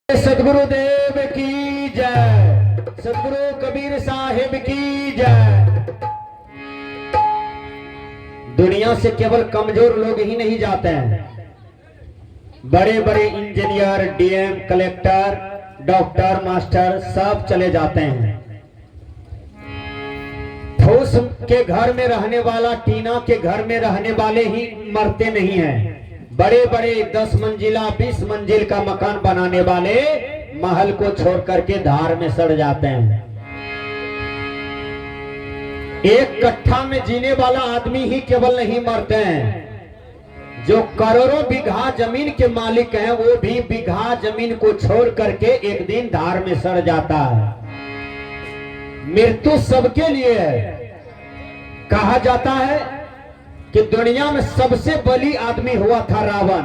सदगुरुदेव की जय, सदगुरु कबीर साहिब की जय। दुनिया से केवल कमजोर लोग ही नहीं जाते हैं, बड़े बड़े engineer, DM, collector, doctor, master सब चले जाते हैं। फूस के घर में रहने वाला, टीना के घर में रहने वाले ही मरते नहीं हैं। बड़े बड़े 10 मंजिला 20 मंजिल का मकान बनाने वाले महल को छोड़ करके धार में सड़ जाते हैं। एक कट्ठा में जीने वाला आदमी ही केवल नहीं मरते हैं, जो करोड़ों बीघा जमीन के मालिक हैं वो भी बीघा जमीन को छोड़ करके एक दिन धार में सड़ जाता है। मृत्यु सबके लिए है। कहा जाता है कि दुनिया में सबसे बली आदमी हुआ था रावण,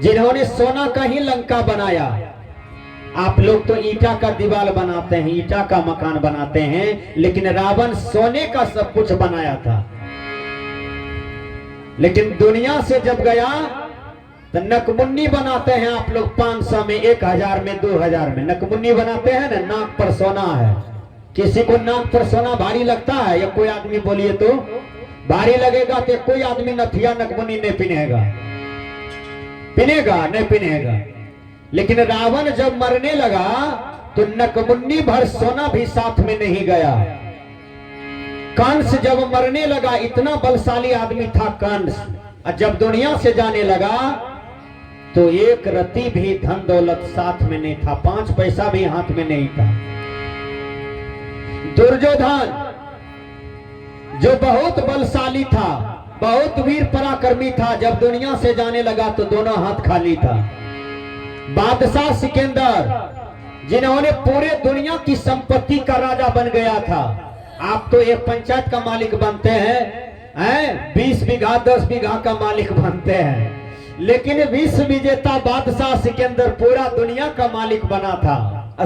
जिन्होंने सोना का ही लंका बनाया। आप लोग तो ईटा का दीवार बनाते हैं, ईटा का मकान बनाते हैं, लेकिन रावण सोने का सब कुछ बनाया था। लेकिन दुनिया से जब गया तो नकमुन्नी बनाते हैं आप लोग 500 में, 1000 में, 2000 में नकमुन्नी बनाते हैं ना। नाक पर सोना है, किसी को नाक पर सोना भारी लगता है? या कोई आदमी बोलिए तो भारी लगेगा तो कोई आदमी नथिया नकमुन्नी नहीं पिनेगा, पिनेगा नहीं पिनेगा। लेकिन रावण जब मरने लगा तो नकमुन्नी भर सोना भी साथ में नहीं गया। कंस जब मरने लगा, इतना बलशाली आदमी था कंस, और जब दुनिया से जाने लगा तो एक रत्ती भी धन दौलत साथ में नहीं था, 5 पैसा भी हाथ में नहीं था। दुर्योधन जो बहुत बलशाली था, बहुत वीर पराक्रमी था, जब दुनिया से जाने लगा तो दोनों हाथ खाली था। बादशाह सिकंदर, जिन्होंने पूरे दुनिया की संपत्ति का राजा बन गया था। आप तो एक पंचायत का मालिक बनते हैं, 20 बीघा 10 बीघा का मालिक बनते हैं, लेकिन विश्व विजेता बादशाह सिकंदर पूरा दुनिया का मालिक बना था।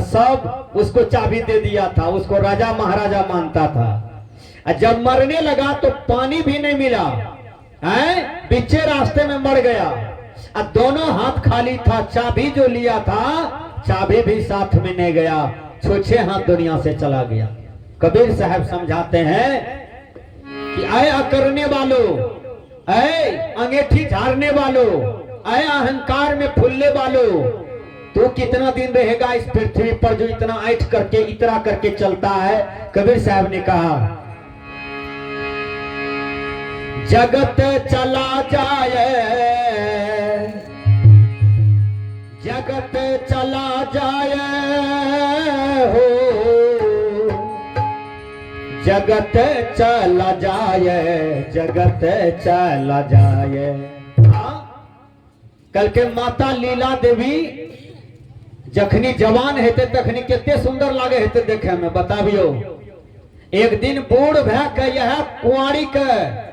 सब उसको चाबी दे दिया था, उसको राजा महाराजा मानता था। जब मरने लगा तो पानी भी नहीं मिला, पीछे रास्ते में मर गया, और दोनों हाथ खाली था। चाबी जो लिया था, चाबी भी साथ में नहीं गया, छुछे हाथ दुनिया से चला गया। कबीर साहब समझाते हैं कि आए अकरने वालों, आए अंगेठी झाड़ने वालों, आए अहंकार में फुलने वालों, तू कितना दिन रहेगा इस पृथ्वी पर जो इतना ऐठ करके इतरा करके चलता है। कबीर साहब ने कहा, जगत चला जाए, जगत चला जाए हो, जगत चला जाए, जगत चला जाए। कल के माता लीला देवी जखनी जवान हेते तखनी कितने सुंदर लागे हेते देखे में, बताबियो। एक दिन बूढ़ भै के यह कुंवारी के,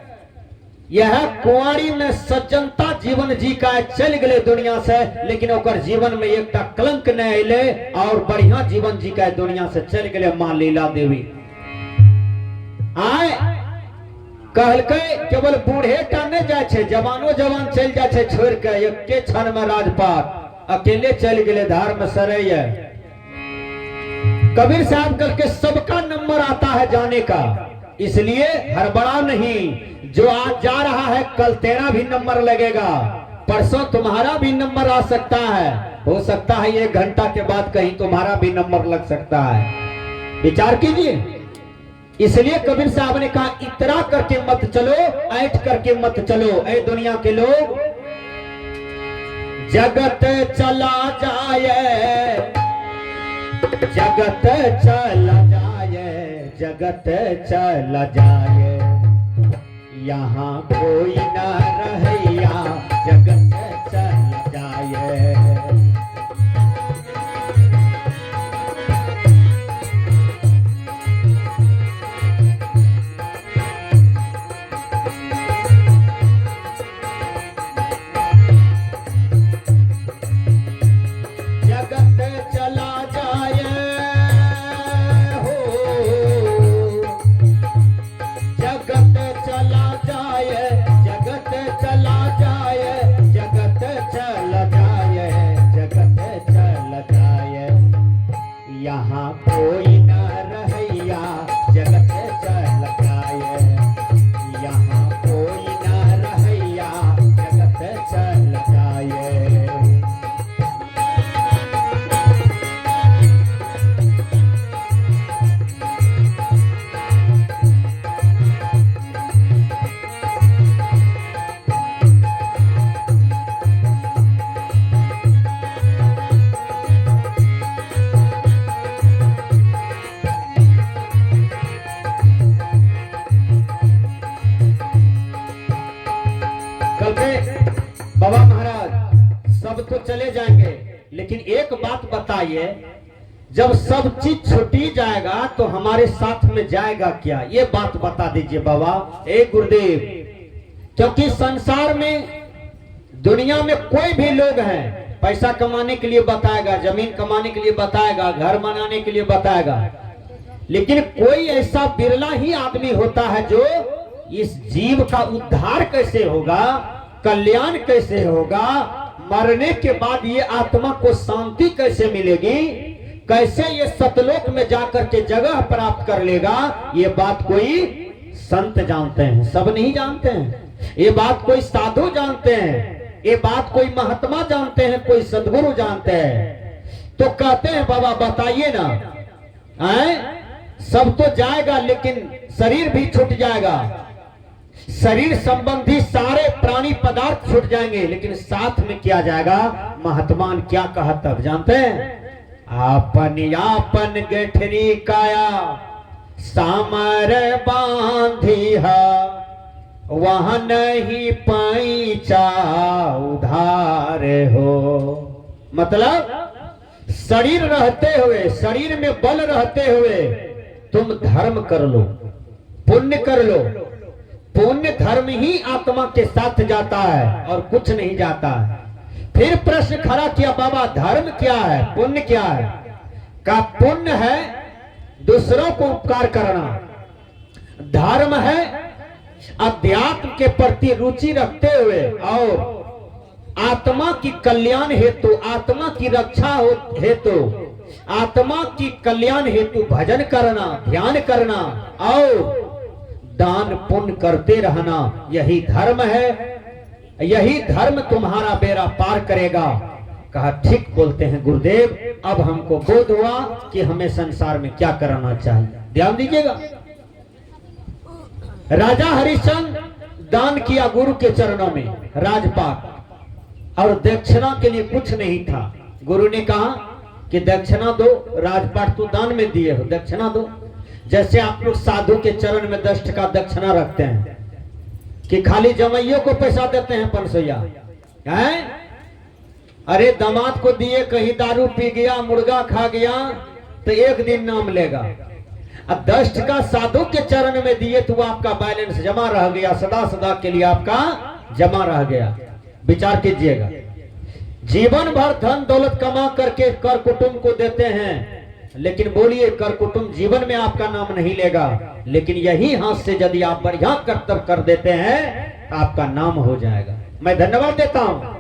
यह कुंवारी में सज्जनता जीवन जी का चल गए दुनिया से, लेकिन ओकर जीवन में एक कलंक नहीं अले और बढ़िया जीवन जी का दुनिया से चल गए। मां लीला देवी आए कहलकै केवल बूढ़े टा नहीं जाए, जवानो जवान चल जाए छोड़ के, एक क्षण में राजपाट अकेले चल गए धार में सरैया। कबीर साहब कल के सबका नंबर आता है जाने का, इसलिए हड़बड़ा नहीं। जो आज जा रहा है कल तेरा भी नंबर लगेगा, परसों तुम्हारा भी नंबर आ सकता है, हो सकता है 1 घंटा के बाद कहीं तुम्हारा भी नंबर लग सकता है। विचार कीजिए। इसलिए कबीर साहब ने कहा, इतरा करके मत चलो, ऐठ करके मत चलो। ऐ दुनिया के लोग, जगत चला जाए, जगत चला जाए, जगत चला जाए, यहाँ कोई न रहिया, जगत चला जाए। जगत चला कोई न रहैया जगत चल जाए, यहाँ कोई न रहैया जगत चल जाए। कल पे बाबा महाराज सब तो चले जाएंगे, लेकिन एक बात बताइए, जब सब चीज छुटी जाएगा तो हमारे साथ में जाएगा क्या? ये बात बता दीजिए बाबा। ए गुरुदेव, क्योंकि संसार में दुनिया में कोई भी लोग हैं, पैसा कमाने के लिए बताएगा, जमीन कमाने के लिए बताएगा, घर बनाने के लिए बताएगा, लेकिन कोई ऐसा बिरला ही आदमी होता है जो इस जीव का उद्धार कैसे होगा, कल्याण कैसे होगा, मरने के बाद ये आत्मा को शांति कैसे मिलेगी, कैसे ये सतलोक में जाकर के जगह प्राप्त कर लेगा, ये बात कोई संत जानते हैं, सब नहीं जानते हैं। ये बात कोई साधु जानते हैं, ये बात कोई महात्मा जानते हैं, कोई सदगुरु जानते हैं। तो कहते हैं बाबा बताइए ना, सब तो जाएगा लेकिन शरीर भी छूट जाएगा, शरीर संबंधी सारे प्राणी पदार्थ छूट जाएंगे, लेकिन साथ में क्या जाएगा? महात्मान क्या कहा तब जानते हैं? आपन आपन गठरी काया सामर बांधी है, वहां नहीं पैचा उधार हो। मतलब शरीर रहते हुए, शरीर में बल रहते हुए तुम धर्म कर लो, पुण्य कर लो। पुण्य धर्म ही आत्मा के साथ जाता है और कुछ नहीं जाता है। फिर प्रश्न खड़ा किया, बाबा धर्म क्या है, पुण्य क्या है? का पुण्य है दूसरों को उपकार करना, धर्म है अध्यात्म के प्रति रुचि रखते हुए और आत्मा की कल्याण हेतु, आत्मा की रक्षा हेतु, आत्मा की कल्याण हेतु भजन करना, ध्यान करना और दान पुण्य करते रहना, यही धर्म है। यही धर्म तुम्हारा बेड़ा पार करेगा। कहा ठीक बोलते हैं गुरुदेव, अब हमको बोध हुआ कि हमें संसार में क्या करना चाहिए। ध्यान दीजिएगा, राजा हरिश्चंद्र दान किया गुरु के चरणों में राजपाट, और दक्षिणा के लिए कुछ नहीं था। गुरु ने कहा कि दक्षिणा दो, राजपाट तो दान में दिए हो, दक्षिणा दो। जैसे आप लोग साधु के चरण में 10 टका दक्षिणा रखते हैं कि खाली जमैयों को पैसा देते हैं 500 हैं? अरे दामाद को दिए, कहीं दारू पी गया, मुर्गा खा गया तो एक दिन नाम लेगा। अब 10 टका साधु के चरण में दिए तो आपका बैलेंस जमा रह गया, सदा सदा के लिए आपका जमा रह गया। विचार कीजिएगा, जीवन भर धन दौलत कमा करके कर कुटुंब को देते हैं, लेकिन बोलिए कर कुटुंब जीवन में आपका नाम नहीं लेगा, लेकिन यही हाथ से यदि आप बढ़िया कर्तव्य कर देते हैं आपका नाम हो जाएगा। मैं धन्यवाद देता हूं,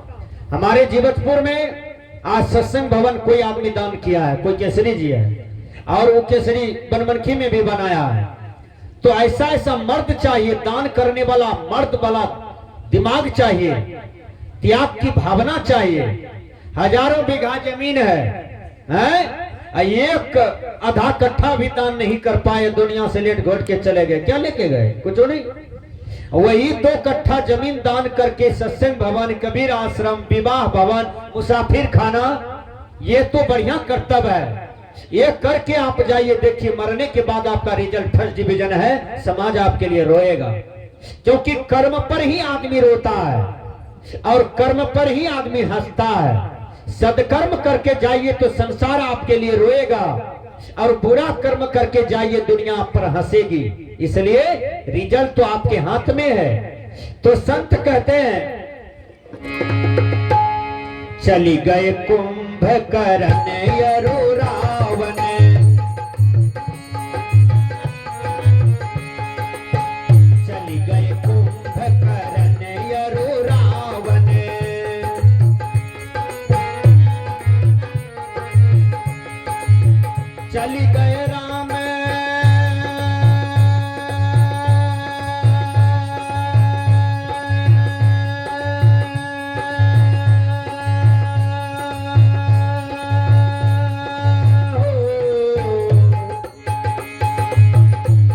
हमारे जीवतपुर में आज सत्संग भवन कोई आदमी दान किया है, कोई केसरी जी है, और वो केसरी बनमनखी में भी बनाया है। तो ऐसा ऐसा मर्द चाहिए, दान करने वाला मर्द वाला दिमाग चाहिए, त्याग की भावना चाहिए। हजारों बीघा जमीन है? एक आधा कट्ठा भी दान नहीं कर पाए, दुनिया से लेट घोट के चले गए। क्या लेके गए? कुछ नहीं। वही 2 कट्ठा जमीन दान करके सत्संग भवन, कबीर आश्रम, विवाह भवन, मुसाफिर खाना, ये तो बढ़िया कर्तव्य है। ये करके आप जाइए, देखिए मरने के बाद आपका रिजल्ट फर्स्ट डिवीजन है, समाज आपके लिए रोएगा। क्योंकि कर्म पर ही आदमी रोता है और कर्म पर ही आदमी हंसता है। सदकर्म करके जाइए तो संसार आपके लिए रोएगा, और बुरा कर्म करके जाइए दुनिया आप पर हंसेगी। इसलिए रिजल्ट तो आपके हाथ में है। तो संत कहते हैं, चली गए कुंभकर्ण यरु रावण, चली गए कुंभकर्ण यरु रावण, चली गए राम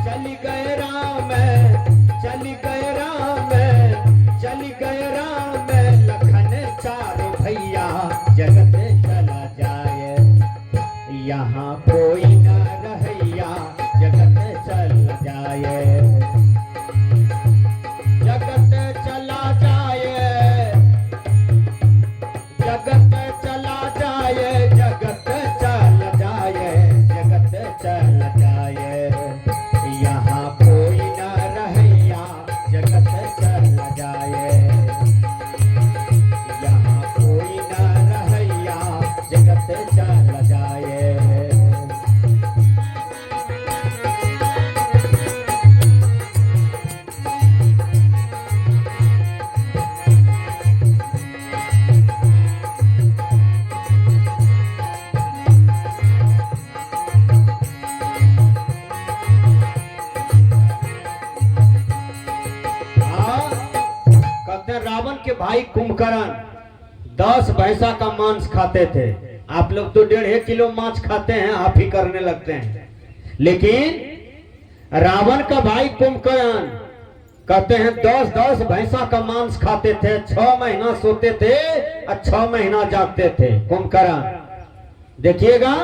चली गए राम चली गए राम चली गए राम लखन चारों भैया जगत चला जाए यहाँ कोई न रहैया जगत चल जाए जगत चला जाए जगत चला जाए जगत चल जाए जगत चल जाए यहाँ कोई न रहैया जगत चल जाए यहाँ कोई न रहैया जगत चल जाए रावण के भाई कुंभकर्ण 10 भैंसा का मांस खाते थे। आप लोग तो 1.5 किलो मांस खाते हैं, आप ही करने लगते हैं। लेकिन रावण का भाई कुंभकर्ण कहते हैं 10 भैंसा का मांस खाते थे, 6 महीना सोते थे और 6 महीना जागते थे। कुंभकर्ण देखिएगा,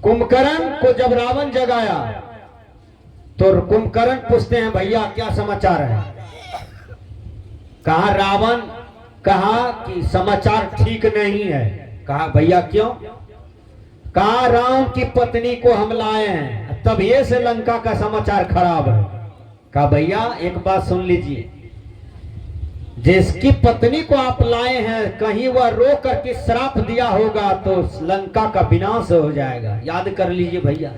कुंभकर्ण को जब रावण जगाया तो कुंभकर्ण पूछते हैं भैया क्या समाचार है। कहा रावण कहा कि समाचार ठीक नहीं है। कहा भैया क्यों। कहा राम की पत्नी को हम लाए हैं, तब ये से लंका का समाचार खराब है। कहा भैया एक बात सुन लीजिए, जिसकी पत्नी को आप लाए हैं कहीं वह रो करके श्राप दिया होगा तो लंका का विनाश हो जाएगा। याद कर लीजिए भैया,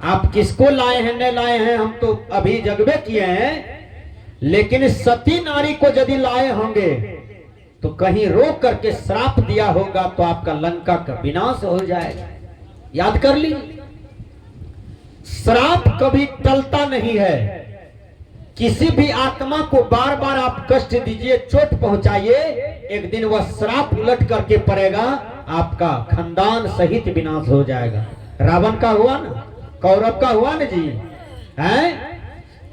आप किसको लाए हैं न लाए हैं हम तो अभी जगबे किए हैं, लेकिन सती नारी को यदि लाए होंगे तो कहीं रोक करके श्राप दिया होगा तो आपका लंका का विनाश हो जाएगा। याद कर लीजिए, श्राप कभी टलता नहीं है। किसी भी आत्मा को बार बार आप कष्ट दीजिए, चोट पहुंचाइए, एक दिन वह श्राप उलट करके पड़ेगा, आपका खानदान सहित विनाश हो जाएगा। रावण का हुआ ना, कौरव का हुआ ना जी, हैं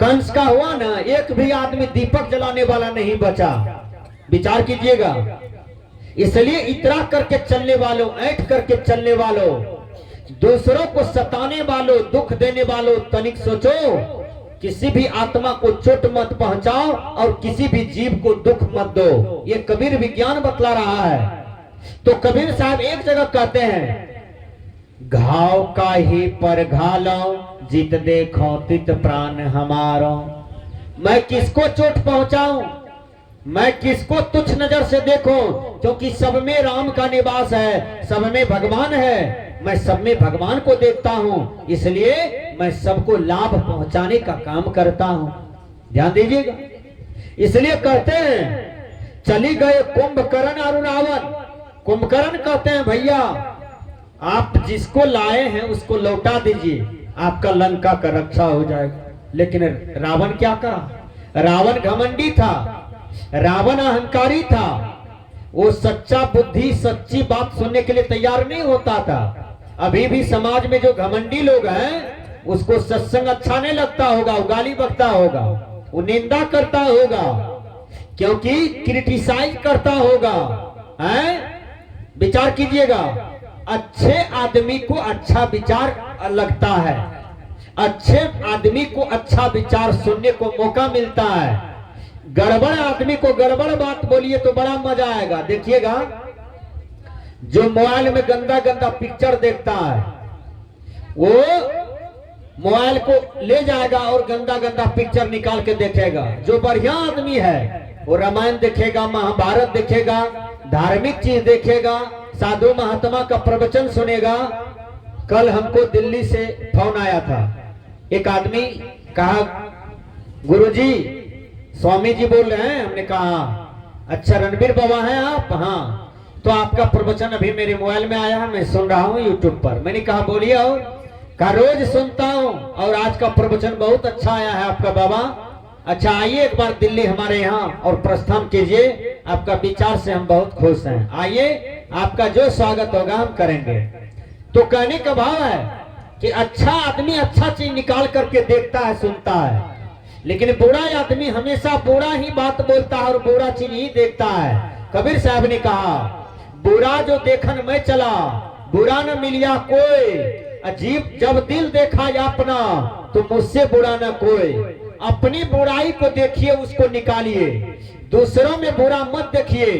कंस का हुआ ना, एक भी आदमी दीपक जलाने वाला नहीं बचा। विचार कीजिएगा। इसलिए इतरा करके चलने वालों, ऐठ करके चलने वालों, दूसरों को सताने वालों, दुख देने वालों, तनिक सोचो, किसी भी आत्मा को चोट मत पहुंचाओ और किसी भी जीव को दुख मत दो। ये कबीर विज्ञान बतला रहा है। तो कबीर साहब एक जगह कहते हैं, घाव का ही पर घालो जीत देखो तित प्राण हमारो। मैं किसको चोट पहुंचाऊं, मैं किसको तुच्छ नजर से देखूं, क्योंकि सब में राम का निवास है, सब में भगवान है, मैं सब में भगवान को देखता हूं, इसलिए मैं सबको लाभ पहुंचाने का काम करता हूं। ध्यान दीजिएगा। इसलिए कहते हैं चली गए कुंभकर्ण और रावण। कुंभकर्ण कहते हैं भैया आप जिसको लाए हैं उसको लौटा दीजिए, आपका लंका का रक्षा हो जाएगा। लेकिन रावण क्या कहा, रावण घमंडी था, रावण अहंकारी था, वो सच्चा बुद्धि सच्ची बात सुनने के लिए तैयार नहीं होता था। अभी भी समाज में जो घमंडी लोग हैं उसको सत्संग अच्छा नहीं लगता होगा, वो गाली बकता होगा, वो निंदा करता होगा, क्योंकि क्रिटिसाइज करता होगा। हैं विचार कीजिएगा, अच्छे आदमी को अच्छा विचार लगता है, अच्छे आदमी को अच्छा विचार सुनने को मौका मिलता है। गड़बड़ आदमी को गड़बड़ बात बोलिए तो बड़ा मजा आएगा। देखिएगा, जो मोबाइल में गंदा गंदा पिक्चर देखता है वो मोबाइल को ले जाएगा और गंदा गंदा पिक्चर निकाल के देखेगा। जो बढ़िया आदमी है वो रामायण देखेगा, महाभारत देखेगा, धार्मिक चीज देखेगा, साधु महात्मा का प्रवचन सुनेगा। कल हमको दिल्ली से फोन आया था, एक आदमी कहा गुरुजी स्वामी जी बोल रहे हैं। हमने कहा अच्छा रणबीर बाबा हैं आप? हाँ। तो आपका प्रवचन अभी मेरे मोबाइल में आया है, मैं सुन रहा हूँ यूट्यूब पर। मैंने कहा बोलिए, और कहा रोज सुनता हूँ और आज का प्रवचन बहुत अच्छा आया है आपका बाबा। अच्छा, आइए एक बार दिल्ली हमारे यहाँ और प्रस्थान कीजिए, आपका विचार से हम बहुत खुश हैं। आइए, आपका जो स्वागत होगा हम करेंगे। तो कहने का भाव है कि अच्छा आदमी अच्छा चीज निकाल करके देखता है, सुनता है, लेकिन बुरा आदमी हमेशा बुरा ही बात बोलता है और बुरा चीज ही देखता है। कबीर साहब ने कहा, बुरा जो देखन में चला, बुरा न मिलिया कोई, अजीब जब दिल देखा अपना, तो मुझसे बुरा न कोई। अपनी बुराई को देखिए, उसको निकालिए, दूसरों में बुरा मत देखिए,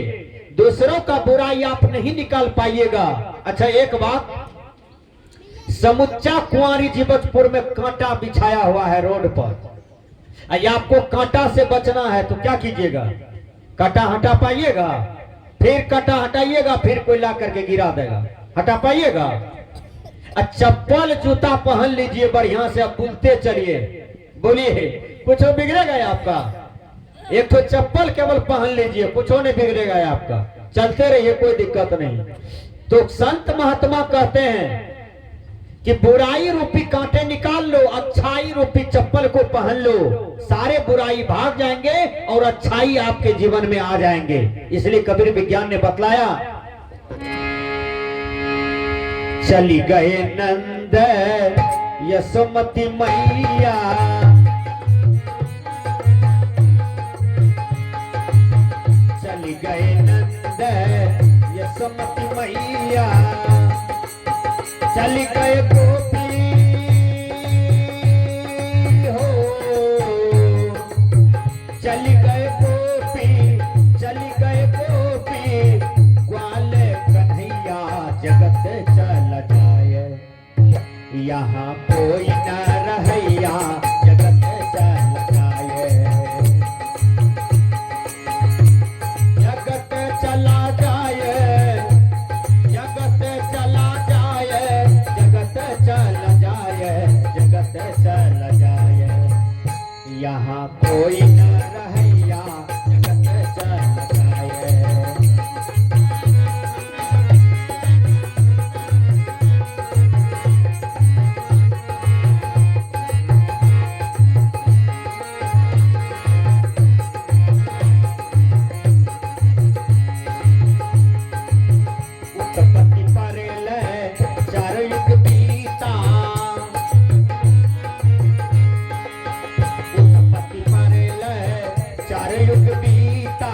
दूसरों का बुराई आप नहीं निकाल पाइएगा। अच्छा, एक बात, समुच्चा कुंवारी जीवजपुर में कांटा बिछाया हुआ है रोड पर, आपको कांटा से बचना है तो क्या कीजिएगा? कांटा हटा पाइएगा? फिर कांटा हटाइएगा, फिर कोई ला करके गिरा देगा, हटा पाइएगा? चप्पल जूता पहन लीजिए बढ़िया से, अब बुलते चलिए, बोलिए कुछ बिगड़ेगा आपका? एक तो चप्पल केवल पहन लीजिए, कुछ नहीं बिगड़ेगा आपका, चलते रहिए, कोई दिक्कत नहीं। तो संत महात्मा कहते हैं कि बुराई रूपी कांटे निकाल लो, अच्छाई रूपी चप्पल को पहन लो, सारे बुराई भाग जाएंगे और अच्छाई आपके जीवन में आ जाएंगे। इसलिए कबीर विज्ञान ने बतलाया, चली गए नंद यशोमती मैया, चली गए नंद यशोमती मैया, चली गए गोपी हो, चली गए गोपी, चली गए गोपी, ग्वाल कन्हैया जगत चल जाए, यहाँ कोई न रहैया जगत चल जाए, जगत चला जाए, जगत चला जाए, जगत चल जाए, जगत चल जाए, यहाँ कोई न रहैया जगत चल जाए। उत्पत्ति परलय चार युग बीता, उत्पत्ति परलय चार युग बीता,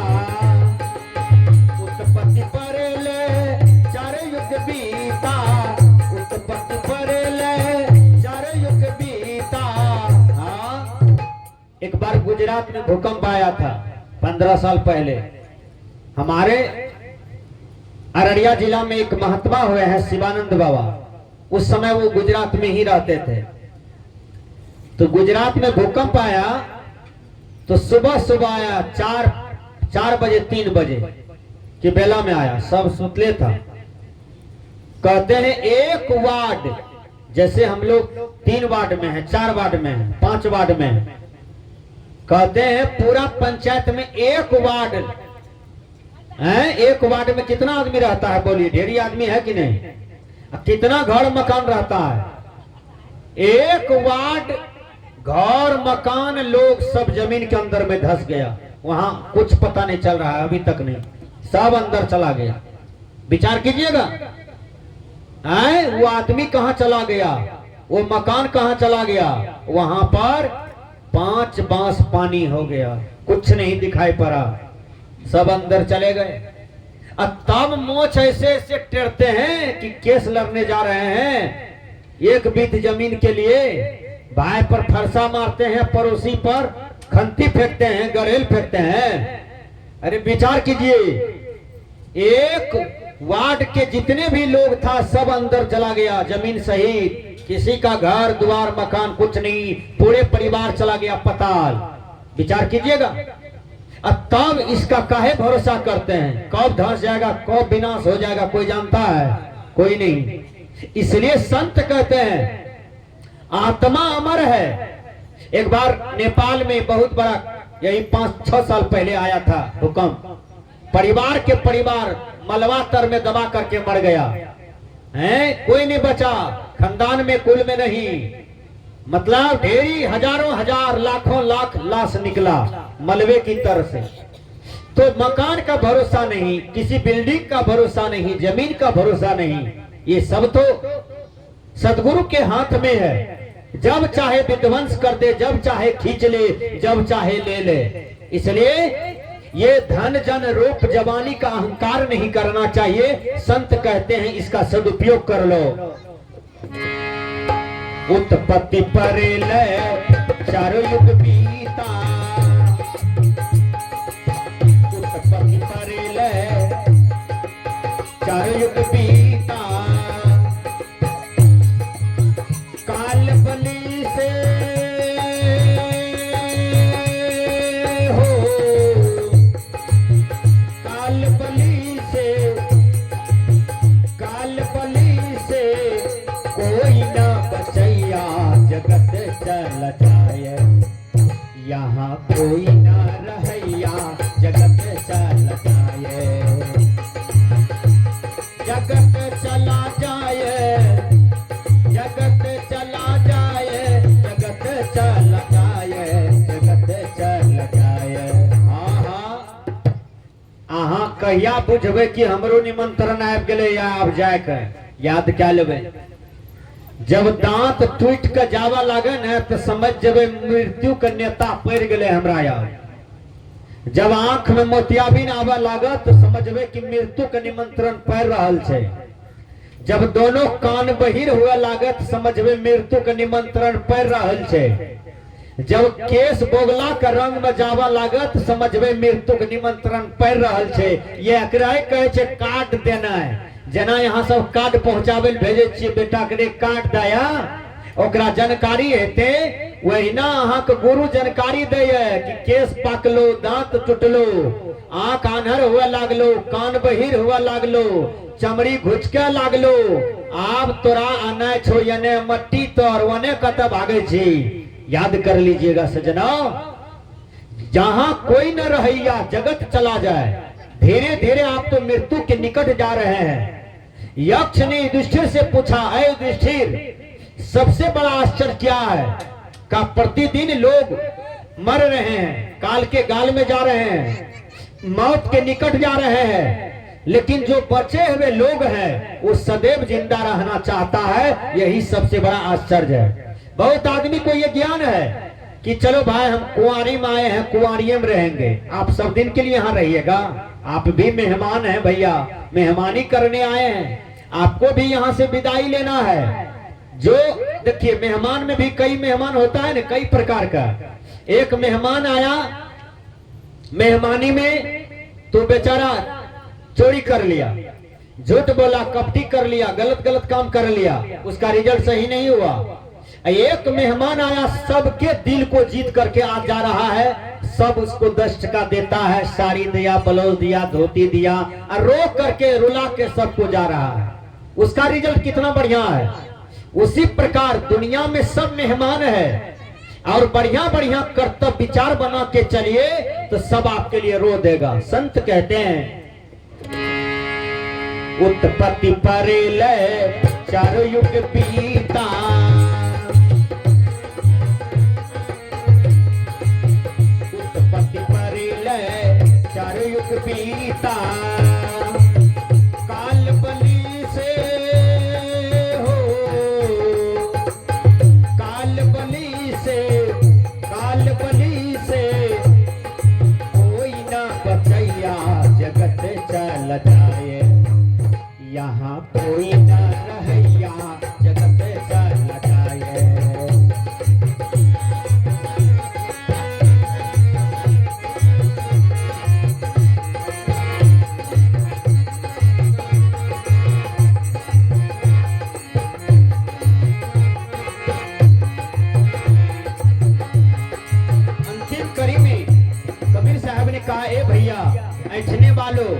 उत्पत्ति परलय चार युग बीता, उत्पत्ति परलय चार युग बीता। हाँ, एक बार गुजरात में भूकंप आया था 15 साल पहले। हमारे अररिया जिला में एक महात्मा हुए हैं शिवानंद बाबा, उस समय वो गुजरात में ही रहते थे। तो गुजरात में भूकंप आया तो सुबह सुबह आया, 4 बजे 3 बजे की बेला में आया, सब सुतले था। कहते हैं एक वार्ड, जैसे हम लोग 3 वार्ड में है, 4 वार्ड में है, 5 वार्ड में है, कहते हैं पूरा पंचायत में एक वार्ड है। एक वार्ड में कितना आदमी रहता है बोलिए? ढेरी आदमी है कि नहीं? कितना घर मकान रहता है? एक वार्ड, घर मकान, लोग सब जमीन के अंदर में धंस गया। वहां कुछ पता नहीं चल रहा है अभी तक नहीं, सब अंदर चला गया। विचार कीजिएगा, वो आदमी कहां चला गया, वो मकान कहां चला गया? वहां पर 5 बांस पानी हो गया, कुछ नहीं दिखाई पड़ा, सब अंदर चले गए। अब तब मोच ऐसे ऐसे टेरते हैं कि केस लड़ने जा रहे हैं। एक बीत जमीन के लिए भाई पर फरसा मारते हैं, पड़ोसी पर खंती फेंकते हैं, गरेल फेंकते हैं। अरे विचार कीजिए, एक वार्ड के जितने भी लोग था सब अंदर चला गया, जमीन सहित, किसी का घर द्वार मकान कुछ नहीं, पूरे परिवार चला गया पताल। विचार कीजिएगा। अब तब इसका काहे भरोसा करते हैं? कब धंस जाएगा, कब विनाश हो जाएगा, कोई जानता है? कोई नहीं। इसलिए संत कहते हैं आत्मा अमर है। एक बार नेपाल में बहुत बड़ा, यही 5-6 साल पहले आया था भूकंप, परिवार के परिवार मलबा तर में दबा करके मर गया है। कोई नहीं बचा, खानदान में कुल में नहीं, मतलब ढेरी हजारों हजार लाखों लाख लाश निकला मलबे की तरह से। तो मकान का भरोसा नहीं, किसी बिल्डिंग का भरोसा नहीं, जमीन का भरोसा नहीं, ये सब तो सदगुरु के हाथ में है। जब चाहे विध्वंस कर दे, जब चाहे खींच ले, जब चाहे ले ले। इसलिए ये धन जन रूप जवानी का अहंकार नहीं करना चाहिए। संत कहते हैं इसका सदुपयोग कर लो। उत्पत्ति प्रलय चारों युग बीता, उत्पत्ति प्रलय चारों युग बीता, काल बलि से हो, काल बलि से, काल बलि से कोई ना बचैया जगत चल जाए, यहाँ कोई ना रहैया जगत चल जाए, जगत चला जाए, जगत चला जाए, जगत चला जाए, जगत चल जाए। आहा कहिया बुझबे कि हमरो निमंत्रण आबि गेलै या आब जाए के याद क्या लेबे। जब दांत टूट के जावा लागे न तो समझ जेबे मृत्यु के नेता पड़ गेले हमरा यार। जब आंख में मोतियाबिंद आवा लागत तो समझबे कि मृत्यु के निमंत्रण पड़ रहल छे। जब दोनों कान बहिर हुआ लागत समझबे मृत्यु के निमंत्रण पड़ रहल छे। जब केस बोगला के रंग में जावा लागत समझबे मृत्यु के निमंत्रण पड़ रहल छे। ये एकरा कहे छे कार्ड देना है। जना यहाँ सब कार्ड पहुंचावे भेजे छिए बेटा के कार्ड दया, ओकरा जानकारी हेते वही ना अहाँ के गुरु जानकारी दे कि केस पाकलो, दांत टूटलो, आंख आन्हर हुआ लागलो, कान बहिर हुआ लागलो, चमड़ी घुचके लागलो, आब तोरा आना छो यने मट्टी तोर वने कत भागे छी। याद कर लीजिएगा सजना, जहां कोई न रहैया जगत चला जाए। धीरे धीरे आप तो मृत्यु के निकट जा रहे हैं। यक्ष ने युधिष्ठिर से पूछा, अय युधिष्ठिर सबसे बड़ा आश्चर्य क्या है? का प्रतिदिन लोग मर रहे हैं, काल के गाल में जा रहे हैं, मौत के निकट जा रहे हैं, लेकिन जो बचे हुए लोग हैं वो सदैव जिंदा रहना चाहता है। यही सबसे बड़ा आश्चर्य है। बहुत आदमी को ये ज्ञान है कि चलो भाई हम कुंवारी में आए हैं, कुंवारिये में रहेंगे। आप सब दिन के लिए यहाँ रहिएगा, आप भी मेहमान हैं भैया, मेहमानी करने आए हैं, आपको भी यहाँ से विदाई लेना है। जो देखिए मेहमान में भी कई मेहमान होता है ना, कई प्रकार का। एक मेहमान आया मेहमानी में तो बेचारा चोरी कर लिया, झूठ बोला, कपटी कर लिया, गलत गलत काम कर लिया, उसका रिजल्ट सही नहीं हुआ। एक मेहमान आया सबके दिल को जीत करके आ जा रहा है, सब उसको 10 टका देता है, साड़ी दिया, ब्लाउज दिया, धोती दिया, और रो करके रुला के सबको जा रहा है। उसका रिजल्ट कितना बढ़िया है। उसी प्रकार दुनिया में सब मेहमान है और बढ़िया बढ़िया कर्तव्य विचार बना के चलिए तो सब आपके लिए रो देगा। संत कहते हैं उत्पत्ति प्रलय चारों युग बीता, उत्पत्ति प्रलय चारों युग बीता, काल बलि से हो, काल बलि से, काल बलि से कोई ना बचैया जगत चल जाए, यहाँ कोई ना रहैया जगत चल जाए। अंतिम कड़ी में कबीर साहब ने कहा, ए भैया ऐठने वालों,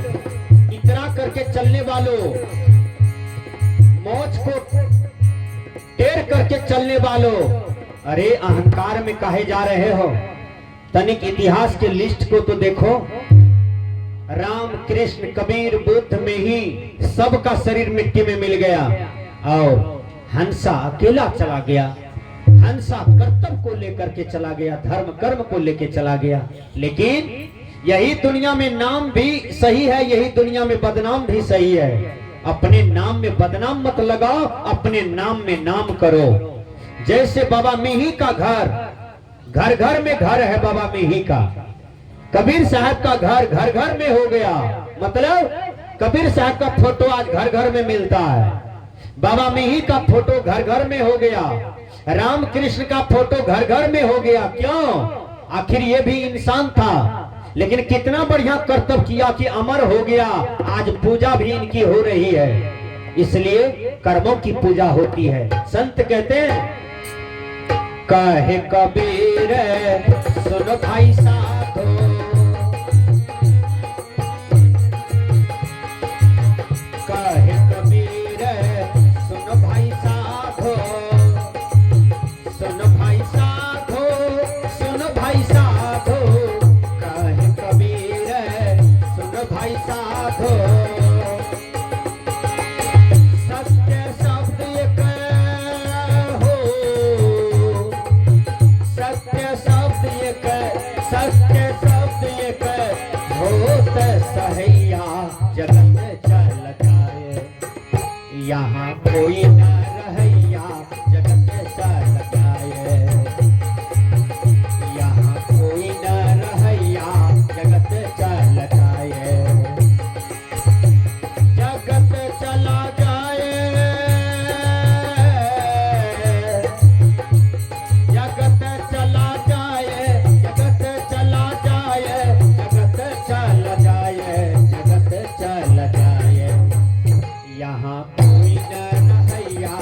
इतना करके चलने वालों, मौज को टेढ़ करके चलने वालों, अरे अहंकार में काहे जा रहे हो? तनिक इतिहास के लिस्ट को तो देखो। राम कृष्ण कबीर बुद्ध में ही सबका शरीर मिट्टी में मिल गया और हंसा अकेला चला गया। हंसा कर्तव्य को लेकर के चला गया, धर्म कर्म को लेके चला गया। लेकिन यही दुनिया में नाम भी सही है, यही दुनिया में बदनाम भी सही है। अपने नाम में बदनाम मत लगाओ, अपने नाम में नाम करो। जैसे बाबा मिही का घर घर में घर है, बाबा मिही का। कबीर साहब का घर घर में हो गया, मतलब कबीर साहब का फोटो आज घर घर में मिलता है। बाबा मिही का फोटो घर घर में हो गया, राम कृष्ण का फोटो घर घर में हो गया। क्यों? आखिर ये भी इंसान था, लेकिन कितना बढ़िया कर्तव्य किया कि अमर हो गया। आज पूजा भी इनकी हो रही है, इसलिए कर्मों की पूजा होती है। संत कहते हैं, कहे कबीर सुनो भाई साधो, कहे कबीर सुनो भाई साधो, सुनो भाई साधो, सुनो भाई साधो, कहे कबीर सुनो भाई साधो। सत्य शब्द एक हो, सत्य शब्द एक, सत्य शब्द एक होत सहैया जगत चल जाए, यहाँ कोई न रहैया जगत चल जाए, यहाँ कोई न रहैया जगत चल जाए, जगत चला जाए, जगत चला जाए, जगत चला जाए, जगत चला जाए, जगत चला जाए, यहाँ कोई न रहैया